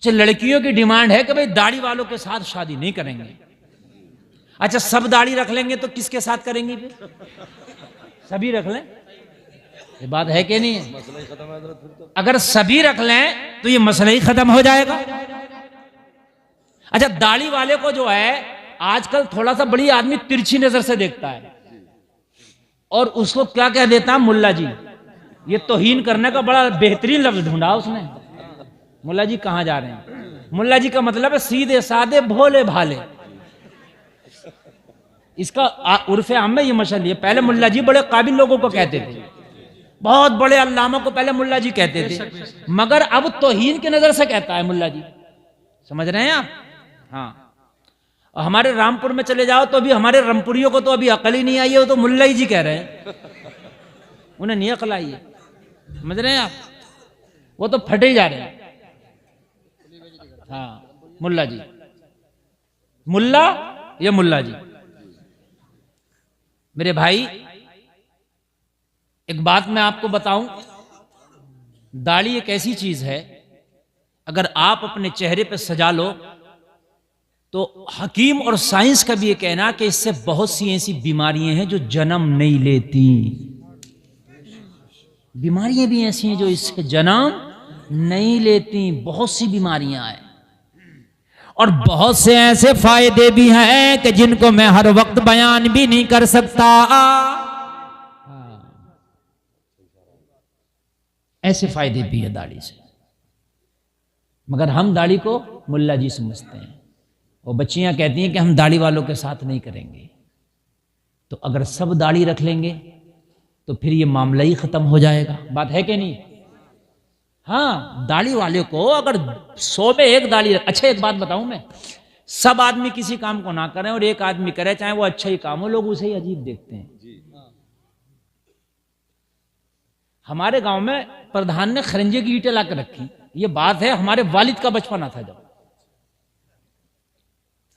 कुछ लड़कियों की डिमांड है कि भाई दाढ़ी वालों के साथ शादी नहीं करेंगे। अच्छा, सब दाढ़ी रख लेंगे तो किसके साथ करेंगी फिर? सभी रख लें, ये बात है कि नहीं है? मसला ही खत्म है हजरत फिर तो। अगर सभी रख लें तो ये मसला ही खत्म हो जाएगा। अच्छा, दाढ़ी वाले को जो है आजकल थोड़ा सा बड़ी आदमी तिरछी नजर से देखता है और उसको क्या कह देता है, मुल्ला जी। ये तौहीन करने का बड़ा बेहतरीन लफ्ज ढूंढा उसने। मुल्ला जी कहां जा रहे हैं? मुल्ला जी का मतलब है सीधे साधे भोले भाले। इसका उर्फे आम में ये मशल है। पहले मुल्ला जी बड़े काबिल लोगों को कहते थे, बहुत बड़े अल्लामा को पहले मुल्ला जी कहते थे, मगर अब तौहीन की नजर से कहता है मुल्ला जी। समझ रहे हैं आप? हाँ। और हमारे रामपुर में चले जाओ तो अभी हमारे रामपुरियों को तो अभी अकल ही नहीं आई है, वो तो मुल्ला ही जी कह रहे हैं, उन्हें नहीं अकल आई है। समझ रहे हैं आप? वो तो फटे ही जा रहे हैं। हाँ, मुल्ला जी, मुल्ला या मुल्ला जी। मेरे भाई, एक बात मैं आपको बताऊं, दाढ़ी एक ऐसी चीज है, अगर आप अपने चेहरे पे सजा लो तो हकीम और साइंस का भी ये कहना कि इससे बहुत सी ऐसी बीमारियां हैं जो जन्म नहीं लेती। बीमारियां भी ऐसी हैं जो इससे जन्म नहीं लेती, बहुत सी बीमारियां हैं। और बहुत से ऐसे फायदे भी हैं कि जिनको मैं हर वक्त बयान भी नहीं कर सकता। ऐसे फायदे भी है दाढ़ी से, मगर हम दाढ़ी को मुल्ला जी समझते हैं। और बच्चियां कहती हैं कि हम दाढ़ी वालों के साथ नहीं करेंगे। तो अगर सब दाढ़ी रख लेंगे तो फिर ये मामला ही खत्म हो जाएगा। बात है कि नहीं? हाँ, दाढ़ी वाले को अगर 100 में एक दाढ़ी। अच्छा, एक बात बताऊं मैं, सब आदमी किसी काम को ना करें और एक आदमी करे, चाहे वो अच्छा ही काम हो, लोग उसे ही अजीब देखते हैं। हमारे गांव में प्रधान ने खरंजे की ईंटें लाकर रखी। ये बात है हमारे वालिद का बचपना था जब।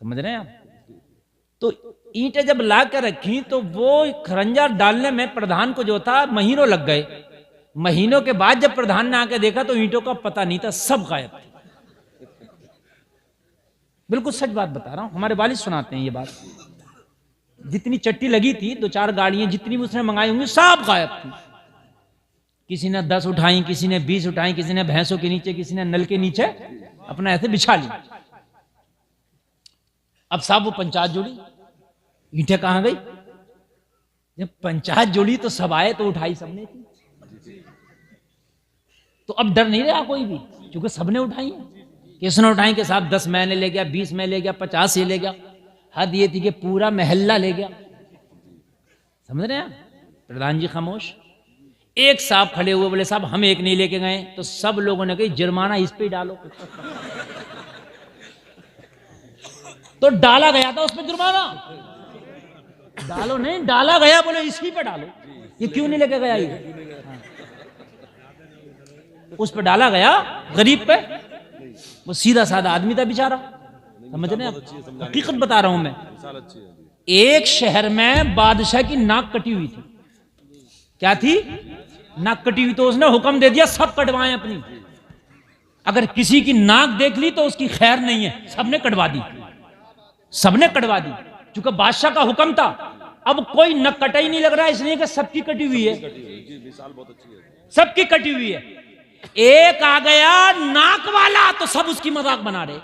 समझ रहे हैं आप? तो ईंटें जब ला कर रखी तो वो खरंजा डालने में प्रधान को जो था महीनों लग गए। महीनों के बाद जब प्रधान ने आके देखा तो ईंटों का पता नहीं था, सब गायब थे। बिल्कुल सच बात बता रहा हूं, हमारे वालिद सुनाते हैं ये बात। जितनी चट्टी लगी थी, 2-4 गाड़ियां जितनी भी उसने मंगाई होंगी, सब गायब थी। किसी ने 10 उठाई, किसी ने 20 उठाई, किसी ने भैंसों के नीचे, किसी ने नल के नीचे अपना ऐसे बिछा ली। अब साहब वो पंचायत जुड़ी, ईंटें कहां गई? जब पंचायत जुड़ी तो सब आए तो उठाई सबने थी। तो अब डर नहीं रहा कोई भी, क्योंकि सबने उठाई है। किसने उठाई के साहब 10 महीने ले गया, 20 में ले गया, 50 ही ले गया। हद ये थी कि पूरा महल्ला ले गया। समझ रहे हैं? प्रधान जी खामोश। एक साहब खड़े हुए, बोले साहब हम एक नहीं लेके गए। तो सब लोगों ने कही जुर्माना इस पे डालो। तो डाला गया था उसमें जुर्माना। डालो नहीं, डाला गया, बोले इसी पे डालो। ये क्यों नहीं लेके गया? ये हाँ। उस पे डाला गया, गरीब पे। वो सीधा साधा आदमी था बेचारा। समझ रहे हैं? हकीकत बता रहा हूं मैं। एक शहर में बादशाह की नाक कटी हुई थी। क्या थी? नाक कटी हुई। तो उसने हुक्म दे दिया सब कटवाएं अपनी। अगर किसी की नाक देख ली तो उसकी खैर नहीं है। सबने कटवा दी, सबने कटवा दी, क्योंकि बादशाह का हुक्म था। अब कोई नक कटा ही नहीं लग रहा है, इसलिए कि सबकी कटी हुई है। सबकी कटी हुई है। एक आ गया नाक वाला तो सब उसकी मजाक बना रहे।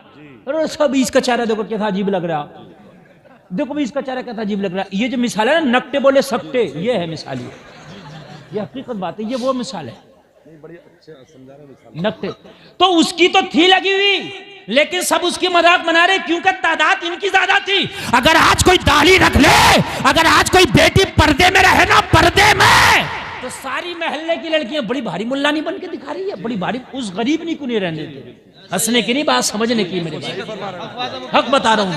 अरे सब इसका चेहरा देखो कैसा अजीब लग रहा, देखो भी इसका चेहरा कैसा अजीब लग रहा। ये जो मिसाल है ना, नकटे बोले सबटे, ये है मिसाल। ये हकीकत बात है, ये वो मिसाल है। नकटे तो उसकी तो थी लगी हुई, लेकिन सब उसकी मजाक बना रहे, क्योंकि तादाद इनकी ज्यादा थी। अगर आज कोई दाढ़ी रख ले, अगर आज कोई बेटी पर्दे में रहे ना, पर्दे में, तो सारी महल्ले की लड़कियां बड़ी भारी मुल्लानी बन के दिखा रही है, बड़ी भारी। उस गरीब नहीं को नहीं रहने देते। हंसने की नहीं बात, समझने की मेरे भाई, हक बता रहा हूं।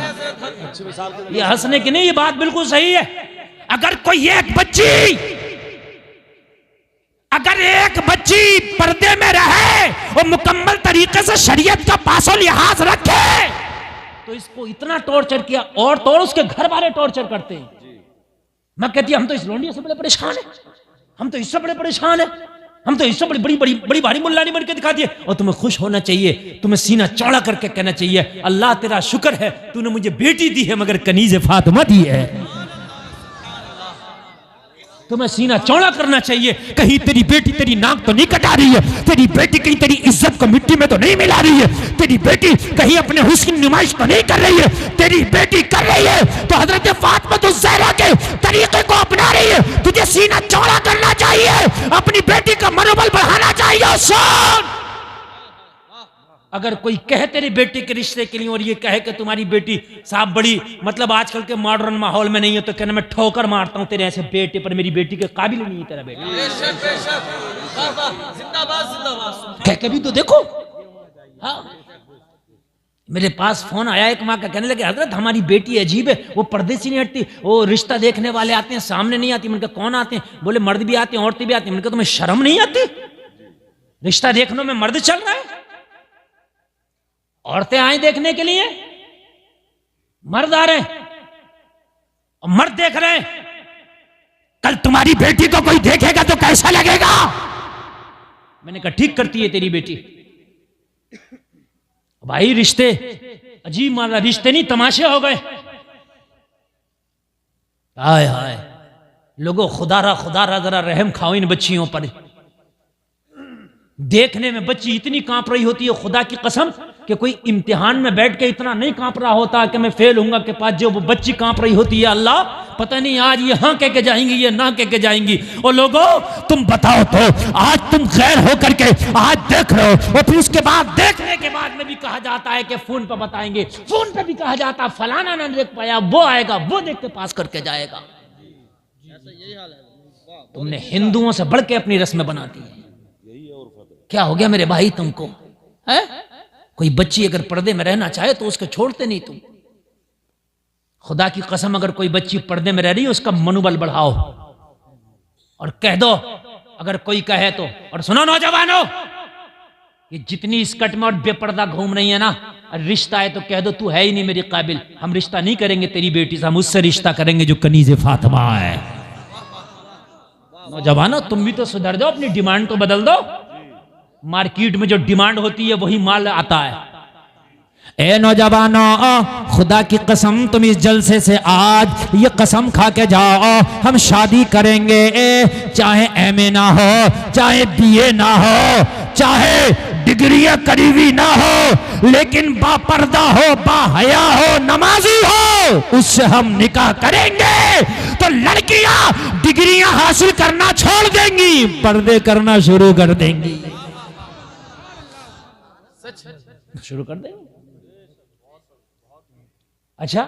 ये हंसने की नहीं, ये बात बिल्कुल सही है। अगर कोई एक बच्ची पर्दे में रहे और मुकम्मल तरीके से शरीयत का पासो लिहाज रखे, तो इसको इतना टॉर्चर किया। और तो उसके घर वाले टॉर्चर करते हैं। मैं कहती हम तो इस लोंडियों से बड़े परेशान है, हम तो इससे बड़े परेशान है। हम तो इससे बड़ी बड़ी बड़ी बड़ी भारी मुल्लानी बन के दिखा दिए। और तुम्हें खुश होना चाहिए, तुम्हें सीना चौड़ा करके कहना चाहिए अल्लाह तेरा शुक्र है तूने मुझे बेटी दी है मगर कनीज़े फातिमा दी है। तुम्हें सीना चौड़ा करना चाहिए, कहीं तेरी बेटी तेरी नाक तो नहीं कटा रही है, तेरी बेटी कहीं तेरी इज्जत को मिट्टी में तो नहीं मिला रही है, तेरी बेटी कहीं अपने हुस्न की नुमाइश तो नहीं कर रही है, तेरी बेटी कर रही है तो हजरत फातिमा तो ज़हरा के तरीके को अपना रही है। तुझे सीना चौड़ा करना चाहिए, अपनी बेटी का मनोबल बढ़ाना चाहिए। सुन, अगर कोई कहे तेरी बेटी के रिश्ते के लिए और ये कहे कि तुम्हारी बेटी साहब बड़ी मतलब आजकल के मॉडर्न माहौल में नहीं है, तो कहना मैं ठोकर मारता हूं तेरे ऐसे बेटे पर, मेरी बेटी के काबिल नहीं है तेरा बेटा। कह के भी तो देखो। हाँ, मेरे पास फोन आया एक माँ का, कहने लगे हजरत हमारी बेटी अजीब है, वो पर्दे से नहीं हटती, वो रिश्ता देखने वाले आते हैं सामने नहीं आती। मैंने कहा कौन आते हैं? बोले मर्द भी आते हैं औरतें भी आती हैं। मैंने कहा तुम्हें शर्म नहीं आती? रिश्ता देखने में मर्द चल रहा है, औरतें आए देखने के लिए, मर्द आ रहे हैं और मर्द देख रहे हैं। कल तुम्हारी बेटी को कोई देखेगा तो कैसा लगेगा? मैंने कहा ठीक करती है तेरी बेटी। भाई रिश्ते अजीब माना, रिश्ते नहीं तमाशे हो गए। हाय हाय लोगों, खुदारा जरा रहम खाओ इन बच्चियों पर। देखने में बच्ची इतनी कांप रही होती है खुदा की कसम कि कोई इम्तिहान में बैठ के इतना नहीं कांप रहा होता कि मैं फेल होऊंगा के पास, जो वो बच्ची कांप रही होती है अल्लाह पता नहीं आज ये हाँ कह के जाएंगी ये ना कह के जाएंगी। और लोगों तुम बताओ तो, आज तुम गैर हो करके आज देख रहे हो और फिर उसके बाद देखने के बाद में भी कहा जाता है कि फोन पर बताएंगे, फोन पर भी कहा जाता है फलाना ना देख पाया, वो आएगा वो देख के पास करके जाएगा। तुमने हिंदुओं से बढ़ के अपनी रस्में बना दी है। क्या हो गया मेरे भाई तुमको? है कोई बच्ची अगर पर्दे में रहना चाहे तो उसको छोड़ते नहीं तुम। खुदा की कसम अगर कोई बच्ची पर्दे में रह रही है उसका मनोबल बढ़ाओ और कह दो, अगर कोई कहे तो। और सुनो नौजवानों, ये जितनी स्कर्ट में और बेपर्दा घूम रही है ना, रिश्ता है तो कह दो तू है ही नहीं मेरे काबिल, हम रिश्ता नहीं करेंगे तेरी बेटी से, हम उससे रिश्ता करेंगे जो कनीज़े फातिमा है। नौजवानों तुम भी तो सुधर जाओ, अपनी डिमांड तो बदल दो। मार्केट में जो डिमांड होती है वही माल आता है। ए नौजवानों, खुदा की कसम तुम इस जलसे से आज ये कसम खा के जाओ हम शादी करेंगे, चाहे एमए ना हो, चाहे बीए ना हो, चाहे डिग्रियां करी हुई ना हो, लेकिन बापर्दा हो, बाहया हो, नमाजी हो, उससे हम निकाह करेंगे। तो लड़कियां डिग्रियां हासिल करना छोड़ देंगी, पर्दे करना शुरू कर देंगी। शुरू कर देंगे। अच्छा,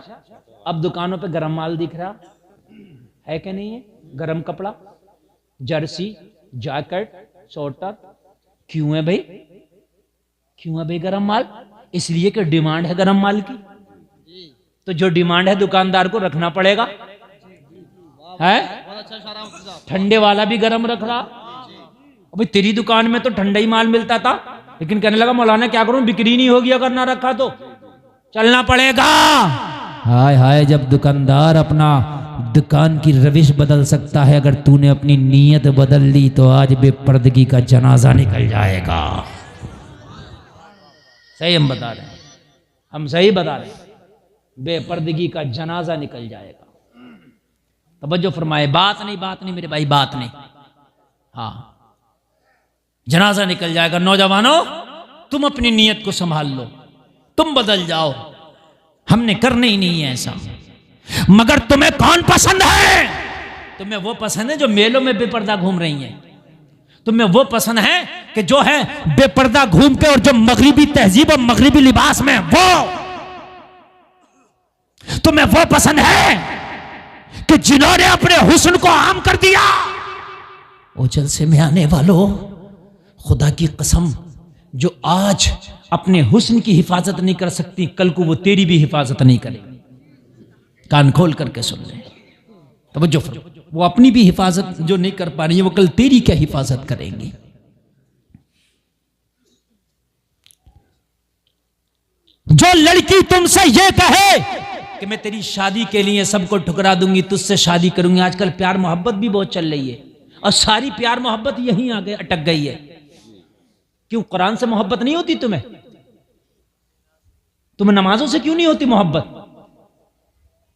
अब दुकानों पे गरम माल दिख रहा है कि नहीं है? गरम कपड़ा, जर्सी, जैकेट, स्वेटर। क्यों है भाई? क्यों है भाई गरम माल? इसलिए कि डिमांड है गरम माल की। तो जो डिमांड है दुकानदार को रखना पड़ेगा। है ठंडे वाला भी गरम रख रहा। अभी तेरी दुकान में तो ठंडा ही माल मिलता था, लेकिन कहने लगा मौलाना क्या करूं, बिक्री नहीं होगी अगर ना रखा तो चलना पड़ेगा। हाय हाय, जब दुकानदार अपना दुकान की रविश बदल सकता है, अगर तूने अपनी नीयत बदल ली तो आज बेपर्दगी का जनाजा निकल जाएगा। सही हम बता रहे हैं, हम सही बता रहे हैं, बेपर्दगी का जनाजा निकल जाएगा। तवज्जो फरमाए, बात नहीं मेरे भाई, बात नहीं। हाँ, जनाजा निकल जाएगा। नौजवानों तुम अपनी नीयत को संभाल लो, तुम बदल जाओ। हमने करना ही नहीं है ऐसा। मगर तुम्हें कौन पसंद है? तुम्हें वो पसंद है जो मेलों में बेपर्दा घूम रही हैं। तुम्हें वो पसंद है कि जो है बेपर्दा घूम के और जो मगरिबी तहजीब और मगरिबी लिबास में, वो तुम्हें वो पसंद है कि जिन्होंने अपने हुस्न को आम कर दिया। ओ जलसे में आने वालों, खुदा की कसम, जो आज अपने हुस्न की हिफाजत नहीं कर सकती, कल को वो तेरी भी हिफाजत नहीं करेगी। कान खोल करके सुन ले, तवज्जो फरमाओ। वो अपनी भी हिफाजत जो नहीं कर पा रही है, वो कल तेरी क्या हिफाजत करेंगी। जो लड़की तुमसे ये कहे कि मैं तेरी शादी के लिए सबको ठुकरा दूंगी, तुझसे शादी करूंगी। आजकल प्यार मोहब्बत भी बहुत चल रही है, और सारी प्यार मोहब्बत यहीं आगे अटक गई है। क्यों कुरान से मोहब्बत नहीं होती तुम्हें? तुम्हें नमाजों से क्यों नहीं होती मोहब्बत?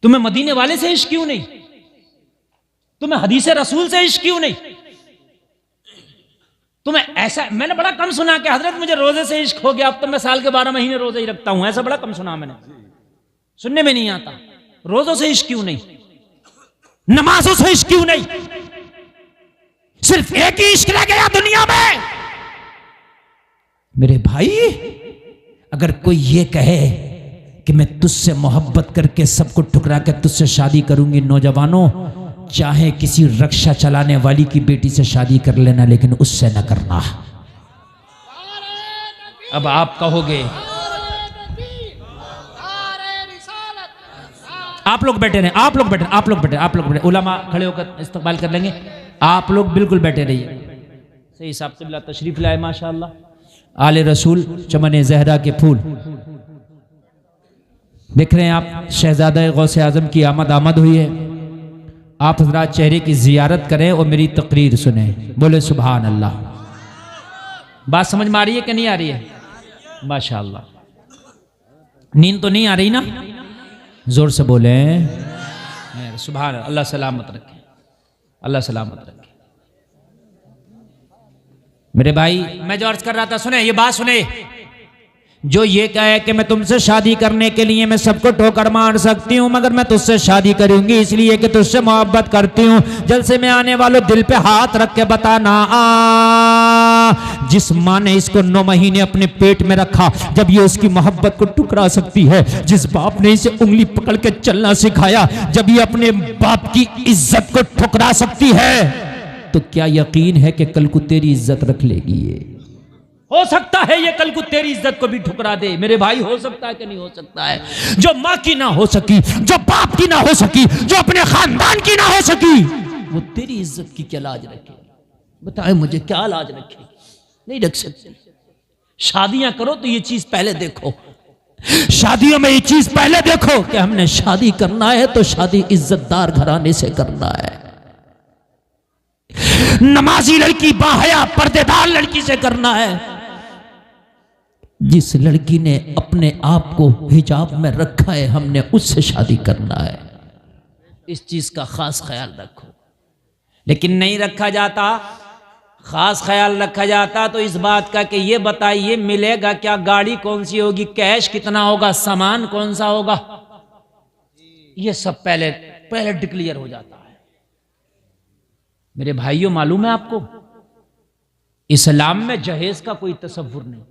तुम्हें मदीने वाले से इश्क क्यों नहीं? तुम्हें हदीस रसूल से इश्क क्यों नहीं? तुम्हें ऐसा, मैंने बड़ा कम सुना कि हजरत मुझे रोजे से इश्क हो गया, अब तो मैं साल के 12 महीने रोजे ही रखता हूं। ऐसा बड़ा कम सुना मैंने, सुनने में नहीं आता। रोजों से इश्क क्यों नहीं? नमाजों से इश्क क्यों नहीं? सिर्फ एक ही इश्क रह गया दुनिया में। मेरे भाई, अगर कोई ये कहे कि मैं तुझसे मोहब्बत करके सबको ठुकरा के तुझसे शादी करूंगी, नौजवानों, चाहे किसी रक्षा चलाने वाली की बेटी से शादी कर लेना, लेकिन उससे न करना। अब आप कहोगे, आप लोग बैठे रहे, आप लोग बैठे, आप लोग बैठे, आप लोग बैठे, उलमा खड़े होकर इस्तकबाल कर लेंगे। आप लोग बिल्कुल बैठे रहिए। सही हिसाब से तशरीफ लाए, माशाअल्लाह। आले रसूल, चमन जहरा के फूल देख रहे हैं आप। शहजादा गौसे आजम की आमद हुई है। आप हजरात चेहरे की जियारत करें और मेरी तकरीर सुने। बोले सुभान अल्लाह। बात समझ में आ रही है कि नहीं आ रही है? माशाअल्लाह। नींद तो नहीं आ रही ना? जोर से बोले सुभान अल्लाह। अल्लाह सलामत रखे, अल्लाह सलामत रखे। मेरे भाई, मैं जो अर्ज कर रहा था, सुने ये बात सुने। जो ये कहे कि मैं तुमसे शादी करने के लिए मैं सबको ठोकर मार सकती हूँ, मगर मैं तुझसे शादी करूंगी इसलिए कि तुझसे मोहब्बत करती हूँ, जलसे में आने वालों दिल पे हाथ रख के बताना, जिस माँ ने इसको 9 महीने अपने पेट में रखा, जब ये उसकी मोहब्बत को टुकरा सकती है, जिस बाप ने इसे उंगली पकड़ के चलना सिखाया, जब ये अपने बाप की इज्जत को ठुकरा सकती है, तो क्या यकीन है कि कल को तेरी इज्जत रख लेगी? ये हो सकता है ये कल को तेरी इज्जत को भी ठुकरा दे। मेरे भाई, हो सकता है कि नहीं हो सकता है? जो माँ की ना हो सकी, जो बाप की ना हो सकी, जो अपने खानदान की ना हो सकी, वो तेरी इज्जत की क्या लाज रखे? बताए मुझे, क्या लाज रखे? नहीं रख सकते। शादियां करो तो ये चीज पहले देखो, शादियों में ये चीज पहले देखो कि हमने शादी करना है तो शादी इज्जतदार घराने से करना है, नमाजी लड़की, बाहया पर्देदार लड़की से करना है। जिस लड़की ने अपने आप को हिजाब में रखा है, हमने उससे शादी करना है। इस चीज का खास ख्याल रखो। लेकिन नहीं रखा जाता। खास ख्याल रखा जाता तो इस बात का कि ये बताइए मिलेगा क्या, गाड़ी कौन सी होगी, कैश कितना होगा, सामान कौन सा होगा, ये सब पहले डिक्लेयर हो जाता है। मेरे भाइयों, मालूम है आपको, इस्लाम में जहेज का कोई तसव्वुर नहीं।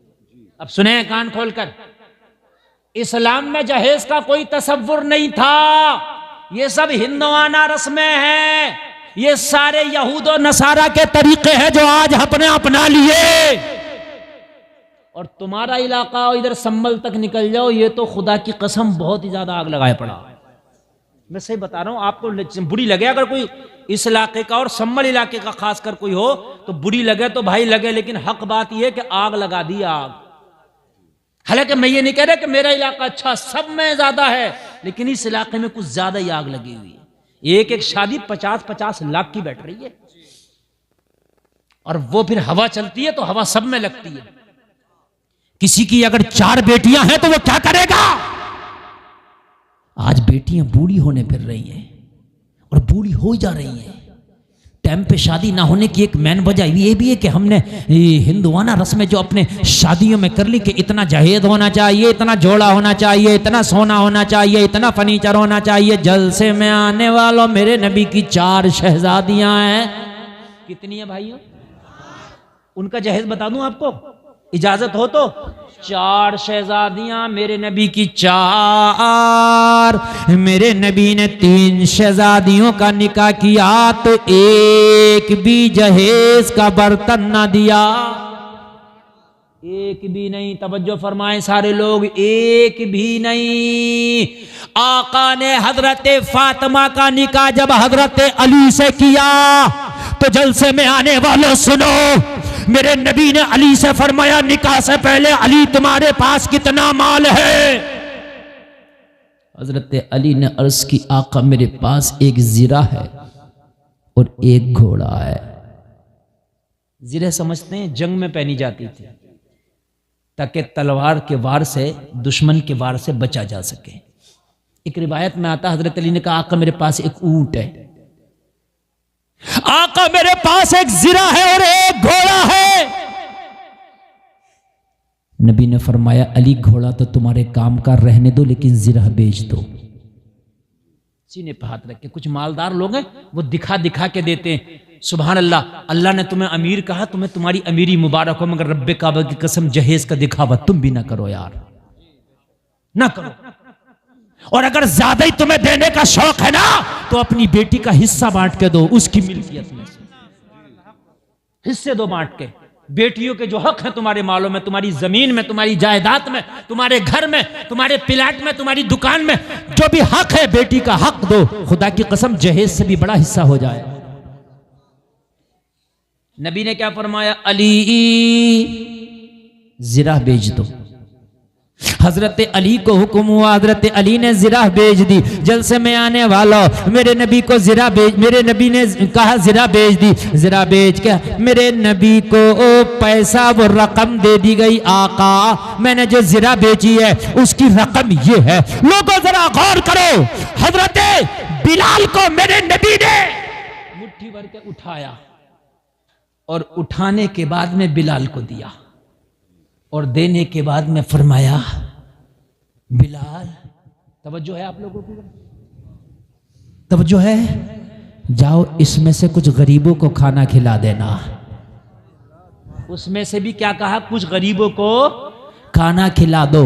अब सुने कान खोलकर, इस्लाम में जहेज का कोई तसव्वुर नहीं था। ये सब हिंदुआना रस्में हैं, ये सारे यहूद और नसारा के तरीके हैं जो आज अपने अपना लिए। और तुम्हारा इलाका इधर संभल तक निकल जाओ, ये तो खुदा की कसम बहुत ही ज्यादा आग लगाए पड़ा। मैं सही बता रहा हूं, आपको बुरी लगे अगर कोई इस इलाके का और संभल इलाके का खासकर कोई हो तो बुरी लगे तो भाई लगे, लेकिन हक बात यह कि आग लगा दी आग। हालांकि मैं ये नहीं कह रहा कि मेरा इलाका अच्छा, सब में ज्यादा है, लेकिन इस इलाके में कुछ ज्यादा ही आग लगी हुई है। एक एक शादी 50-50 लाख की बैठ रही है, और वो फिर हवा चलती है तो हवा सब में लगती है। किसी की अगर 4 बेटियां हैं तो वो क्या करेगा? आज बेटियां बूढ़ी होने फिर रही हैं और बूढ़ी हो जा रही हैं। टाइम पे शादी ना होने की एक मेन वजह ये भी है कि हमने हिंदुआना रस्में जो अपने शादियों में कर ली कि इतना जहेज होना चाहिए, इतना जोड़ा होना चाहिए, इतना सोना होना चाहिए, इतना फर्नीचर होना चाहिए। जलसे में आने वालों, मेरे नबी की 4 शहजादियां हैं। कितनी है भाइयों? उनका जहेज बता दूं आपको, इजाजत हो तो? 4 शहजादियां मेरे नबी की 4। मेरे नबी ने 3 शहजादियों का निकाह किया तो एक भी जहेज का बर्तन ना दिया। एक भी नहीं, तवज्जो फरमाएं सारे लोग, एक भी नहीं। आका ने हजरत फातिमा का निकाह जब हजरत अली से किया तो जलसे में आने वालों सुनो, मेरे नबी ने अली से फरमाया निकाह से पहले, अली तुम्हारे पास कितना माल है? हजरत अली ने अर्ज की, आका मेरे पास एक जीरा है और एक घोड़ा है। जिरह समझते हैं, जंग में पहनी जाती थी ताकि तलवार के वार से, दुश्मन के वार से बचा जा सके। एक रिवायत में आता, हजरत अली ने कहा आका मेरे पास एक ऊंट है, आका मेरे पास एक जिरा है और एक घोड़ा है। नबी ने फरमाया अली घोड़ा तो तुम्हारे काम का रहने दो, लेकिन जिरा बेच दो। सीने पे हाथ रख के, कुछ मालदार लोग हैं वो दिखा दिखा के देते हैं, सुभान अल्लाह, अल्लाह ने तुम्हें अमीर कहा, तुम्हें तुम्हारी अमीरी मुबारक हो, मगर रब्बे काबा की कसम जहेज का दिखावा तुम भी ना करो यार, ना करो। और अगर ज्यादा ही तुम्हें देने का शौक है ना तो अपनी बेटी का हिस्सा बांट के दो, उसकी मिल्कियत में से हिस्से दो बांट के। बेटियों के जो हक है तुम्हारे मालों में, तुम्हारी जमीन में, तुम्हारी जायदाद में, तुम्हारे घर में, तुम्हारे प्लाट में, तुम्हारी दुकान में, जो भी हक है बेटी का हक दो। खुदा की कसम जहेज से भी बड़ा हिस्सा हो जाए। नबी ने क्या फरमाया, अली जिरा बेच दो। हजरत अली को हुक्म हुआ, हजरत अली ने जिरा बेच दी। जलसे में आने वाला मेरे नबी को जिरा बेच, मेरे नबी ने कहा जिरा बेच दी। जिरा बेच के मेरे नबी को पैसा वो रकम दे दी गई, आका मैंने जो जिरा बेची है उसकी रकम ये है। लोगों जरा गौर करो, हजरत बिलाल को मेरे नबी ने मुट्ठी भर के उठाया और उठाने के बाद में बिलाल को दिया और देने के बाद में फरमाया बिलाल, तवज्जो है आप लोगों की, तवज्जो है, जाओ इसमें से कुछ गरीबों को खाना खिला देना। उसमें से भी क्या कहा, कुछ गरीबों को खाना खिला दो।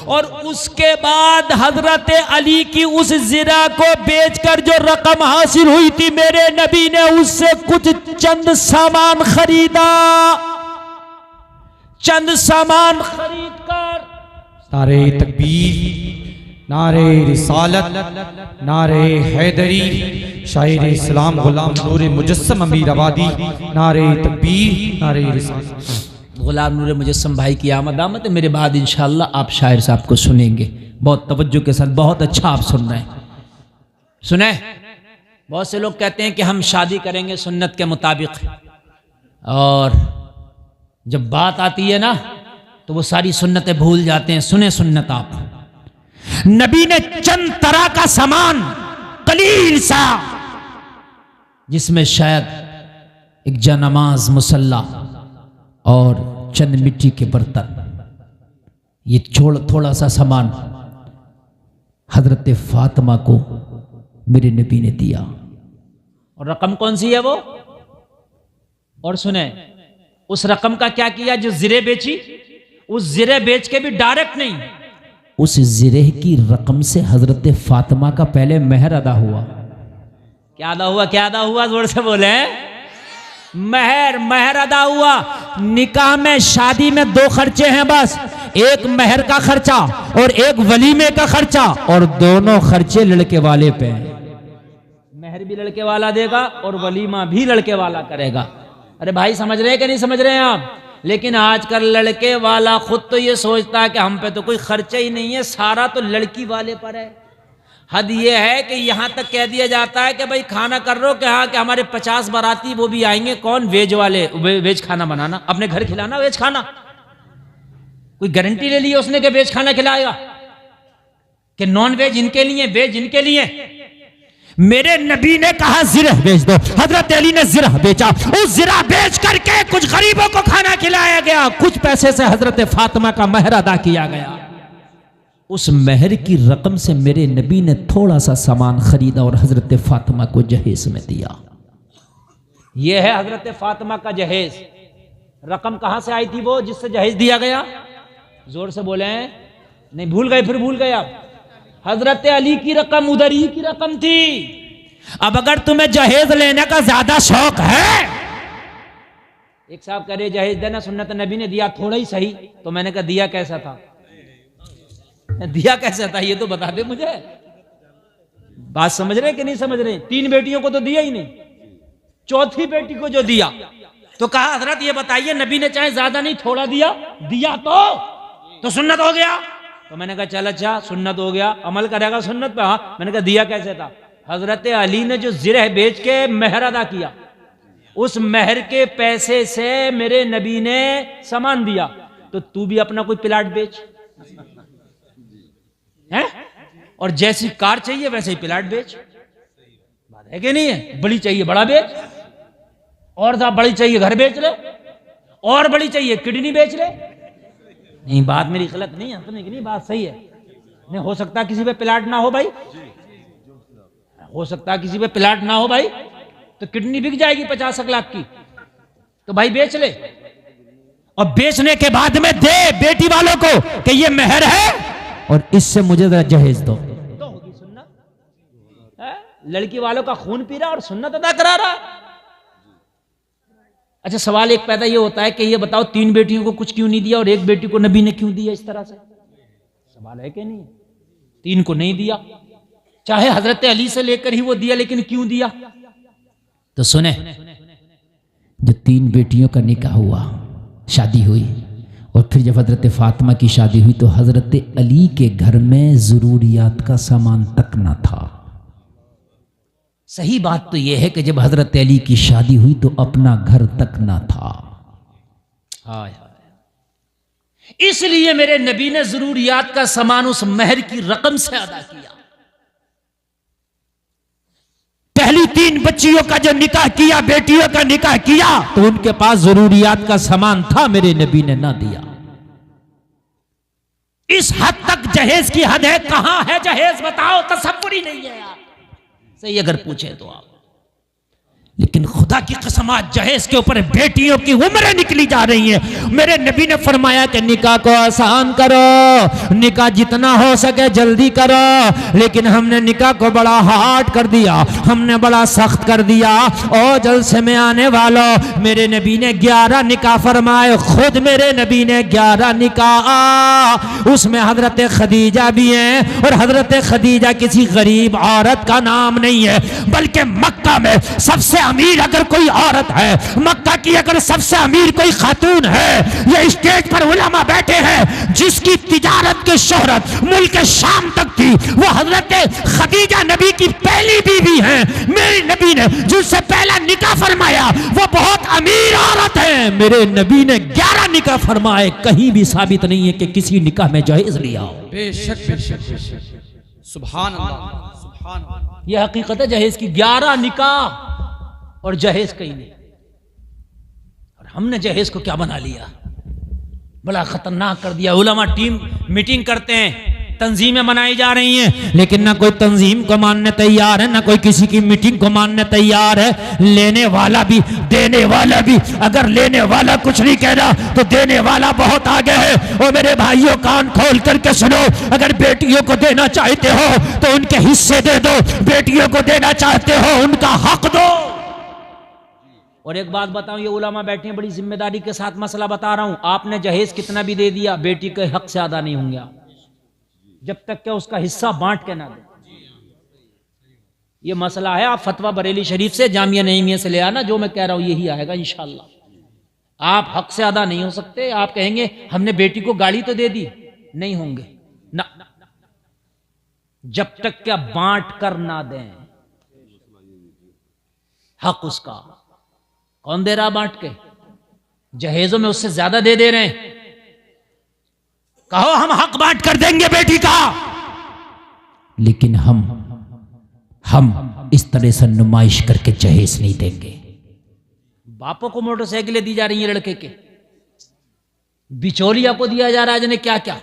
और उसके बाद हजरत अली की उस जिरा को बेचकर जो रकम हासिल हुई थी, मेरे नबी ने उससे कुछ चंद सामान खरीदा। चंद सामान खरीद कर नारे तकबीर, नारे रिसालत, नारे हैदरी, शायर इस्लाम गुलाम नूर मुजस्सम अमीर आबादी, नारे तकबीर, नारे रिसालत। गुलाम नूर मुजस्सम भाई की आमद है। मेरे बाद इंशाअल्लाह आप शायर साहब को सुनेंगे बहुत तवज्जो के साथ, बहुत अच्छा आप सुन रहे हैं। सुने, बहुत से लोग कहते हैं कि हम शादी करेंगे सुन्नत के मुताबिक, और जब बात आती है ना तो वो सारी सुन्नतें भूल जाते हैं। सुने सुन्नत आप, नबी ने चंद तरह का सामान कलील सा, जिसमें शायद एक जनमाज मुसल्ला और चंद मिट्टी के बर्तन, ये थोड़ा सा सामान हजरत फातिमा को मेरे नबी ने दिया। और रकम कौन सी है वो, और सुने उस रकम का क्या किया, जो जिरे बेची, उस जिरे बेच के भी डायरेक्ट नहीं, उस जिरे की रकम से हजरत फातिमा का पहले मेहर अदा हुआ। क्या अदा हुआ, क्या अदा हुआ, जोर से बोले, मेहर अदा हुआ। निकाह में, शादी में दो खर्चे हैं बस, एक मेहर का खर्चा और एक वलीमे का खर्चा, और दोनों खर्चे लड़के वाले पे हैं। मेहर भी लड़के वाला देगा और वलीमा भी लड़के वाला करेगा। अरे भाई समझ रहे हैं कि नहीं समझ रहे हैं आप? लेकिन आजकल लड़के वाला खुद तो ये सोचता है कि हम पे तो कोई खर्चा ही नहीं है, सारा तो लड़की वाले पर है। हद ये है कि यहाँ तक कह दिया जाता है कि भाई खाना कर रहे हो कि हाँ, कि हमारे 50 बाराती वो भी आएंगे, कौन, वेज वाले, वेज खाना बनाना, अपने घर खिलाना वेज खाना। कोई गारंटी ले ली उसने कि वेज खाना खिलाएगा, कि नॉन वेज इनके लिए, वेज इनके लिए। मेरे नबी ने कहा जिरा बेच दो, हजरत अली ने जिरा बेचा। उस जिरा बेच करके कुछ गरीबों को खाना खिलाया गया, कुछ पैसे से हजरत फातिमा का मेहर अदा किया गया। उस मेहर की रकम से मेरे नबी ने थोड़ा सा सामान खरीदा और हजरत फातिमा को जहेज में दिया। यह है हजरत फातिमा का जहेज। रकम कहां से आई थी वो जिससे जहेज दिया गया? जोर से बोले, नहीं भूल गए, फिर भूल गए आप। हजरत अली की रकम उधर ही की रकम थी। अब अगर तुम्हें जहेज लेने का ज्यादा शौक है, एक साहब कह रहे जहेज देना सुन्नत नबी ने दिया, थोड़ा ही सही। तो मैंने कहा दिया कैसा था, दिया कैसा था ये तो बता दे मुझे। बात समझ रहे कि नहीं समझ रहे? 3 बेटियों को तो दिया ही नहीं, चौथी बेटी को जो दिया तो कहा हजरत ये बताइए, नबी ने चाहे ज्यादा नहीं थोड़ा दिया, दिया तो सुन्नत हो गया। तो मैंने कहा चल अच्छा सुन्नत हो गया, अमल करेगा सुन्नत पे। हाँ, मैंने कहा दिया कैसे था? हजरत अली ने जो जिरह बेच के मेहर अदा किया, उस महर के पैसे से मेरे नबी ने सामान दिया, तो तू भी अपना कोई प्लाट बेच है, और जैसी कार चाहिए वैसे ही प्लाट बेच। बात है कि नहीं है? बड़ी चाहिए बड़ा बेच, और बड़ी चाहिए घर बेच ले, और बड़ी चाहिए किडनी बेच ले। नहीं, बात मेरी गलत नहीं है, सुनने की नहीं, बात सही है। नहीं हो सकता किसी पे प्लाट ना हो भाई, हो सकता किसी पे प्लाट ना हो भाई, तो किडनी बिक जाएगी 50 लाख की, तो भाई बेच ले, और बेचने के बाद में दे बेटी वालों को कि ये मेहर है और इससे मुझे जरा जहेज दो, तो होगी सुन्नत। लड़की वालों का खून पी रहा और सुन्नत अदा करा रहा। अच्छा, सवाल एक पैदा ये होता है कि ये बताओ 3 बेटियों को कुछ क्यों नहीं दिया और एक बेटी को नबी ने क्यों दिया? इस तरह से सवाल है कि नहीं? 3 को नहीं दिया, चाहे हजरत अली से लेकर ही वो दिया, लेकिन क्यों दिया? तो सुने, जो 3 बेटियों का निकाह हुआ, शादी हुई, और फिर जब हजरत फातिमा की शादी हुई तो हजरत अली के घर में जरूरियात का सामान तक ना था। सही बात तो यह है कि जब हजरत अली की शादी हुई तो अपना घर तक ना था। हाय हाय, इसलिए मेरे नबी ने जरूरियात का सामान उस महर की रकम से अदा किया। पहली 3 बच्चियों का जो निकाह किया, बेटियों का निकाह किया, तो उनके पास जरूरियात का सामान था, मेरे नबी ने ना दिया। इस हद तक जहेज की हद है। कहां है जहेज बताओ, तसव्वुर ही नहीं है यार, सही अगर पूछे तो आप। लेकिन खुदा की कसम, आज जहेज के ऊपर बेटियों की उम्रें निकली जा रही हैं। मेरे नबी ने फरमाया कि निकाह को आसान करो, निकाह जितना हो सके जल्दी करो, लेकिन हमने निकाह को बड़ा हार्ड कर दिया, हमने बड़ा सख्त कर दिया। और जलसे में आने वालों, मेरे नबी ने 11 निकाह फरमाए, खुद मेरे नबी ने 11 निकाह, उसमें हजरत खदीजा भी हैं, और हजरत खदीजा किसी गरीब औरत का नाम नहीं है, बल्कि मक्का में सबसे अमीर अगर कोई औरत है, मक्का की अगर सबसे अमीर कोई खातून है, ये स्टेज पर उलमा बैठे हैं, जिसकी तिजारत की शोहरत मुल्क शाम तक थी, वो हजरत खदीजा नबी की पहली बीवी हैं। मेरे नबी ने जिनसे पहला निकाह फरमाया वो बहुत अमीर औरत है। मेरे नबी ने 11 निकाह फरमाए, कहीं भी साबित नहीं है कि किसी निकाह में जहेज लिया हो। बेशक बेशक बेशक, सुभान अल्लाह सुभान अल्लाह। यह हकीकत है जहेज की, 11 निकाह और जहेज कहीं नहीं। और हमने जहेज को क्या बना लिया, बड़ा खतरनाक कर दिया। उलमा टीम मीटिंग करते हैं, तंजीमें बनाई जा रही हैं, लेकिन ना कोई तंजीम को मानने तैयार है, ना कोई किसी की मीटिंग को मानने तैयार है। लेने वाला भी देने वाला भी, अगर लेने वाला कुछ नहीं कह रहा तो देने वाला बहुत आगे है। और मेरे भाइयों, कान खोल करके सुनो, अगर बेटियों को देना चाहते हो तो उनके हिस्से दे दो, बेटियों को देना चाहते हो उनका हक दो। और एक बात बताऊं, ये उलमा बैठे हैं, बड़ी जिम्मेदारी के साथ मसला बता रहा हूं, आपने जहेज कितना भी दे दिया, बेटी के हक से अदा नहीं होंगे आप, जब तक क्या उसका हिस्सा बांट के ना दे। ये मसला है, आप फतवा बरेली शरीफ से, जामिया नईमिया से ले आना, जो मैं कह रहा हूं यही आएगा इंशाअल्लाह। आप हक से अदा नहीं हो सकते। आप कहेंगे हमने बेटी को गाड़ी तो दे दी, नहीं होंगे ना, जब तक क्या बांट कर ना दें हक उसका। कौन दे रहा बांट के? जहेजों में उससे ज्यादा दे रहे हैं। कहो हम हक बांट कर देंगे बेटी का, लेकिन हम इस तरह से नुमाइश करके जहेज नहीं देंगे। बापों को मोटरसाइकिलें दी जा रही हैं लड़के के, बिचौलिया को दिया जा रहा है, क्या क्या,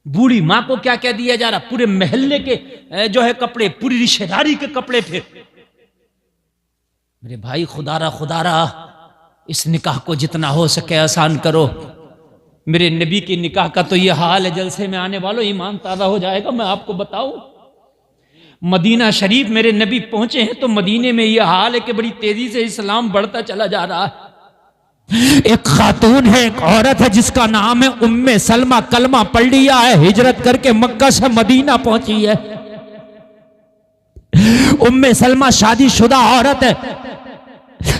बूढ़ी मां को क्या क्या दिया जा रहा, पूरे महल्ले के जो है कपड़े, पूरी रिश्तेदारी के कपड़े। फिर मेरे भाई, खुदारा इस निकाह को जितना हो सके आसान करो। मेरे नबी की निकाह का तो ये हाल है, जलसे में आने वालों ईमान ताज़ा हो जाएगा। मैं आपको बताऊं, मदीना शरीफ मेरे नबी पहुंचे हैं तो मदीने में ये हाल है कि बड़ी तेजी से इस्लाम बढ़ता चला जा रहा है। एक खातून है, एक औरत है, जिसका नाम है उम्मे सलमा, कलमा पढ़ लिया है, हिजरत करके मक्का से मदीना पहुंची है। उम्मे सलमा शादीशुदा औरत है,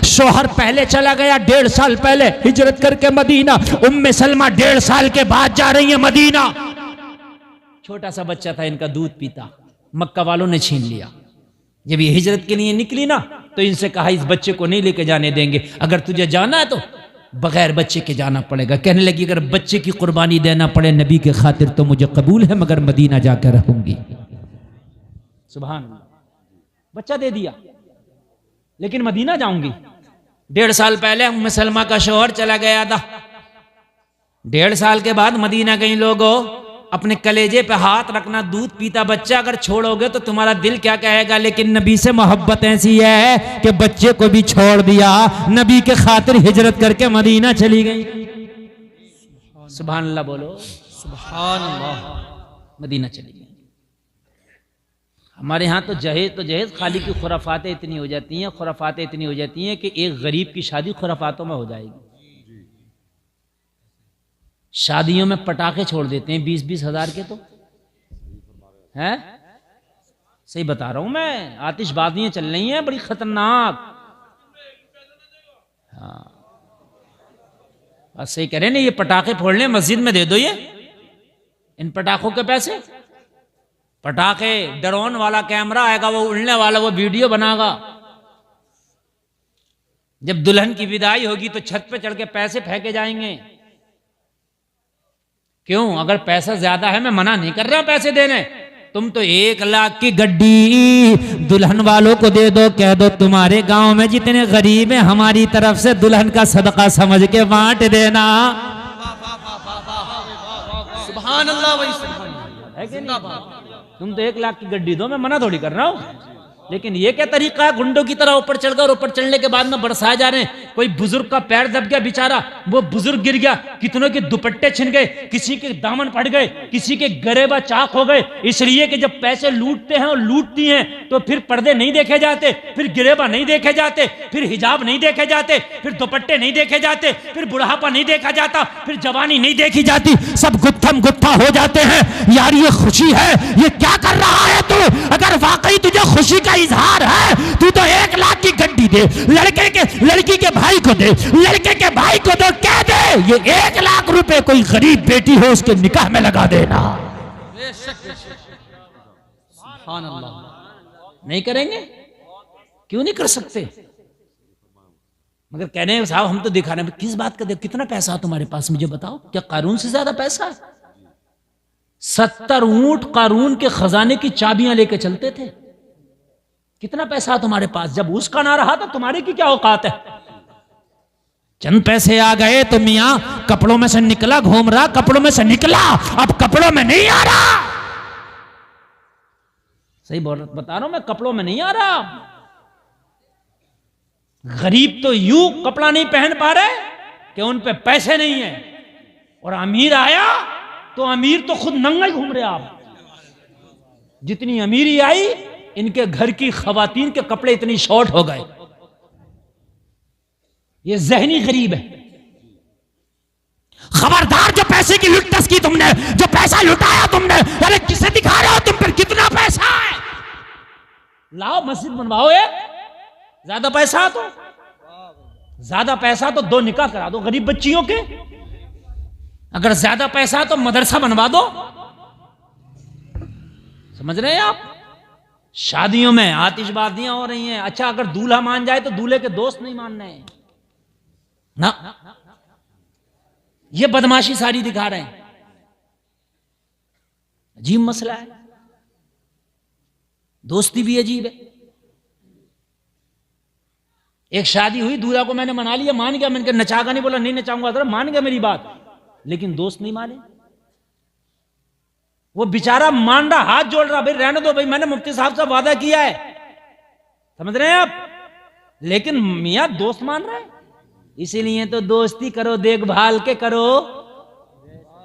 शोहर पहले चला गया 1.5 साल पहले हिजरत करके मदीना, उम्मे सलमा 1.5 साल के बाद जा रही है मदीना। छोटा सा बच्चा था इनका, दूध पीता, मक्का वालों ने छीन लिया। जब ये हिजरत के लिए निकली ना तो इनसे कहा इस बच्चे को नहीं लेके जाने देंगे, अगर तुझे जाना है तो बगैर बच्चे के जाना पड़ेगा। कहने लगी अगर बच्चे की कुर्बानी देना पड़े नबी के खातिर तो मुझे कबूल है, मगर मदीना जाकर रहूंगी। सुभान अल्लाह। बच्चा दे दिया, लेकिन मदीना जाऊंगी। 1.5 साल पहले उम्मे सलमा का शौहर चला गया था। 1.5 साल के बाद मदीना गई। लोगों, अपने कलेजे पे हाथ रखना, दूध पीता बच्चा अगर छोड़ोगे तो तुम्हारा दिल क्या कहेगा, लेकिन नबी से मोहब्बत ऐसी है कि बच्चे को भी छोड़ दिया, नबी के खातिर हिजरत करके मदीना चली गई। सुभान अल्लाह बोलो, सुभान अल्लाह। मदीना चली गई। हमारे यहाँ तो जहेज खाली की खुराफातें इतनी हो जाती हैं, खुराफातें इतनी हो जाती हैं कि एक गरीब की शादी खुराफातों में हो जाएगी। शादियों में पटाखे छोड़ देते हैं 20-20 हजार के, तो हैं, सही बता रहा हूं मैं, आतिशबाजियां चल रही हैं बड़ी खतरनाक। हाँ बस सही कह रहे हैं, ये पटाखे फोड़ लें मस्जिद में दे दो ये इन पटाखों के पैसे। पटाखे, ड्रोन वाला कैमरा आएगा, वो उड़ने वाला, वो वीडियो बनाएगा। जब दुल्हन की विदाई होगी तो छत पे चढ़ के पैसे फेंके जाएंगे। क्यों? अगर पैसा ज्यादा है, मैं मना नहीं कर रहा पैसे देने, तुम तो 1 लाख की गड्डी दुल्हन वालों को दे दो, कह दो तुम्हारे गांव में जितने गरीब हैं हमारी तरफ से दुल्हन का सदका समझ के बांट देना। सुभान अल्लाह भाई, सुभान अल्लाह। है कि नहीं? तुम तो 1 लाख की गड्डी दो, मैं मना थोड़ी कर रहा हूं, लेकिन ये क्या तरीका है, गुंडों की तरह ऊपर चढ़ गए और ऊपर चढ़ने के बाद में बरसाए जा रहे हैं। कोई बुजुर्ग का पैर दब गया बेचारा, वो बुजुर्ग गिर गया, कितनों के दुपट्टे छिन गए, किसी के दामन फट गए, किसी के गरेबा चाक हो गए, इसलिए कि जब पैसे लूटते हैं और लूटती हैं तो फिर पर्दे नहीं देखे जाते, फिर गिरेबा नहीं देखे जाते, फिर हिजाब नहीं देखे जाते, फिर दुपट्टे नहीं देखे जाते, फिर बुढ़ापा नहीं देखा जाता, फिर जवानी नहीं देखी जाती, सब गुत्थम गुत्था हो जाते हैं। यार ये खुशी है, ये क्या कर रहा है तू? अगर वाकई तुझे खुशी का इजहार है, तू तो 1 लाख की गड्डी दे, लड़की के भाई को दे, लड़के के भाई को दो, कह दे ये 1 लाख रुपए कोई गरीब बेटी हो उसके निकाह में लगा देना। सुभान अल्लाह। नहीं करेंगे? क्यों नहीं कर सकते? मगर कहने हैं साहब हम तो दिखाने में, किस बात का दे, कितना पैसा तुम्हारे पास मुझे बताओ, क्या कारून से ज्यादा पैसा है? 70 ऊंट कारून के खजाने की चाबियां लेके चलते थे। कितना पैसा तुम्हारे पास? जब उसका ना रहा तो तुम्हारी की क्या औकात है? चंद पैसे आ गए तो मियां कपड़ों में से निकला, घूम रहा, कपड़ों में से निकला, अब कपड़ों में नहीं आ रहा। सही बता रहा हूं मैं, कपड़ों में नहीं आ रहा। गरीब तो यूं कपड़ा नहीं पहन पा रहे कि उन पे पैसे नहीं है, और अमीर आया तो अमीर तो खुद नंगा ही घूम रहे। आप जितनी अमीरी आई, इनके घर की खवातीन के कपड़े इतनी शॉर्ट हो गए। ये जहनी गरीब है। खबरदार, जो पैसे की लुटतस की तुमने, जो पैसा लुटाया तुमने, अरे किसे दिखा रहे हो तुम पर कितना पैसा है? लाओ मस्जिद बनवाओ, ज्यादा पैसा तो, ज्यादा पैसा तो 2 निकाह करा दो गरीब बच्चियों के। अगर ज्यादा पैसा तो मदरसा बनवा दो। समझ रहे हैं आप? शादियों में आतिशबाजियां हो रही हैं। अच्छा, अगर दूल्हा मान जाए तो दूल्हे के दोस्त नहीं मान रहे हैं ना, ये बदमाशी सारी दिखा रहे हैं। अजीब मसला है। दोस्ती भी अजीब है। एक शादी हुई, दूल्हा को मैंने मना लिया, मान गया, मैंने कहा नचागा नहीं, बोला नहीं नचाऊंगा, मान गया मेरी बात, लेकिन दोस्त नहीं माने। वो बेचारा मान रहा, हाथ जोड़ रहा, भाई रहने दो भाई, मैंने मुफ्ती साहब से वादा किया है। समझ रहे हैं आप? लेकिन मियां दोस्त मान रहा है। इसीलिए तो दोस्ती करो, देखभाल के करो।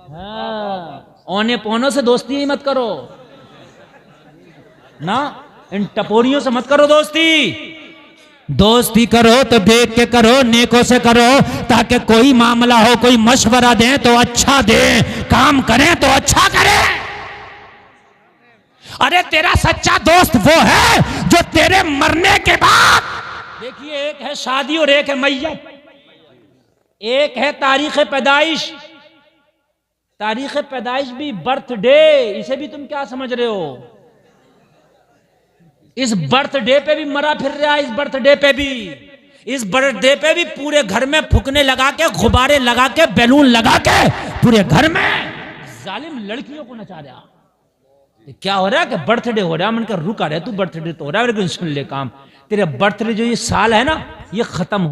हाँ, औने पौनों से दोस्ती ही मत करो ना, इन टपोरियों से मत करो दोस्ती। दोस्ती करो तो देख के करो, नेकों से करो, ताकि कोई मामला हो, कोई मशवरा दें तो अच्छा दें, काम करें तो अच्छा करें। अरे तेरा सच्चा दोस्त वो है जो तेरे मरने के बाद, देखिए एक है शादी और एक है मैयत, एक है तारीख पैदाइश। तारीख पैदाइश भी बर्थडे, इसे भी तुम क्या समझ रहे हो? इस बर्थडे पे भी मरा फिर रहा है, इस बर्थडे पे भी, इस बर्थडे पे भी पूरे घर में फुकने लगा के, गुब्बारे लगा के, बैलून लगा के पूरे घर में जालिम लड़कियों को नचा रहा। क्या हो रहा है कि बर्थडे हो रहा है, मन का रुका रहे तू, बर्थडे तो हो रहा है लेकिन सुन ले काम, तेरे बर्थडे जो ये साल है ना ये खत्म हो